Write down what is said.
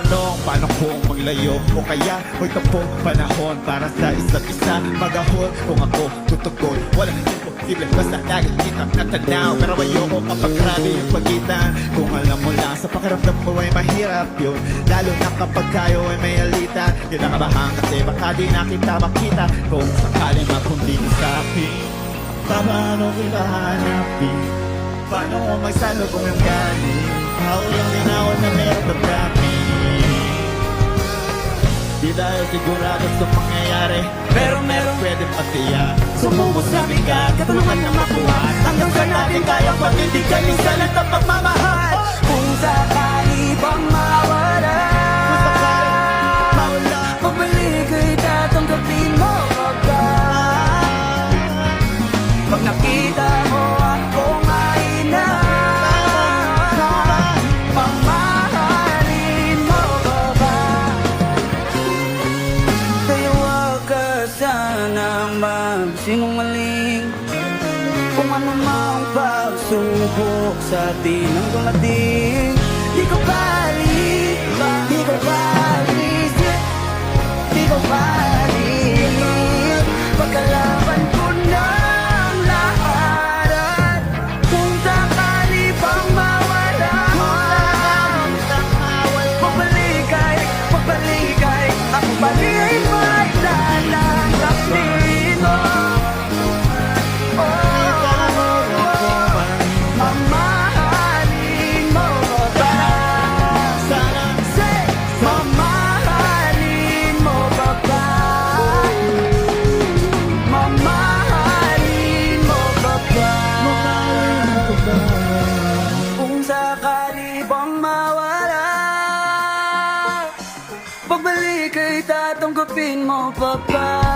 tanong, paano kung maglayo o kaya may tapong panahon para sa isa't isa magahol kung ako tutugon. Walang imposible, basta lagi kitang natanaw. Pero ayoko kapag grabe yung pagitan. Kung alam mo lang, sa pakiramdam mo ay mahirap yun, lalo na kapag kayo ay may alitan. Kinakabahan kasi baka di na kita makita kung sakaling makundi mo sa akin. Paano kita hanapin? Paano ko magsalo kung yung galing? Ako yung linawin na meron damdamin. Di tayo sigurado sa pangyayari, pero meron pwede patiya. Sumubos na bigat, katulungan na mabuhat, hanggang sa natin kaya panindigan yung salat at pagmamahal. Kung sakali bang mawala, pabalik ay tatanggapin mo ba? Pag nakita mo akong mahina, pamahalin mo ba? Kaya wag ka sanang magsinungaling. Kung ano mang pagsubok sa atin ang dumating, di ko balik, di ko balik, di ko balik. Pagkalaban ko ng lahat, kung sakali pang mawala, pagbalik ay ako balik ay tatanggapin mo. Mamahalin mo ba? Mamahalin mo ba? Mamahalin mo ba? Kung sakali bang mawala, pagbalik ay tatanggapin mo ba?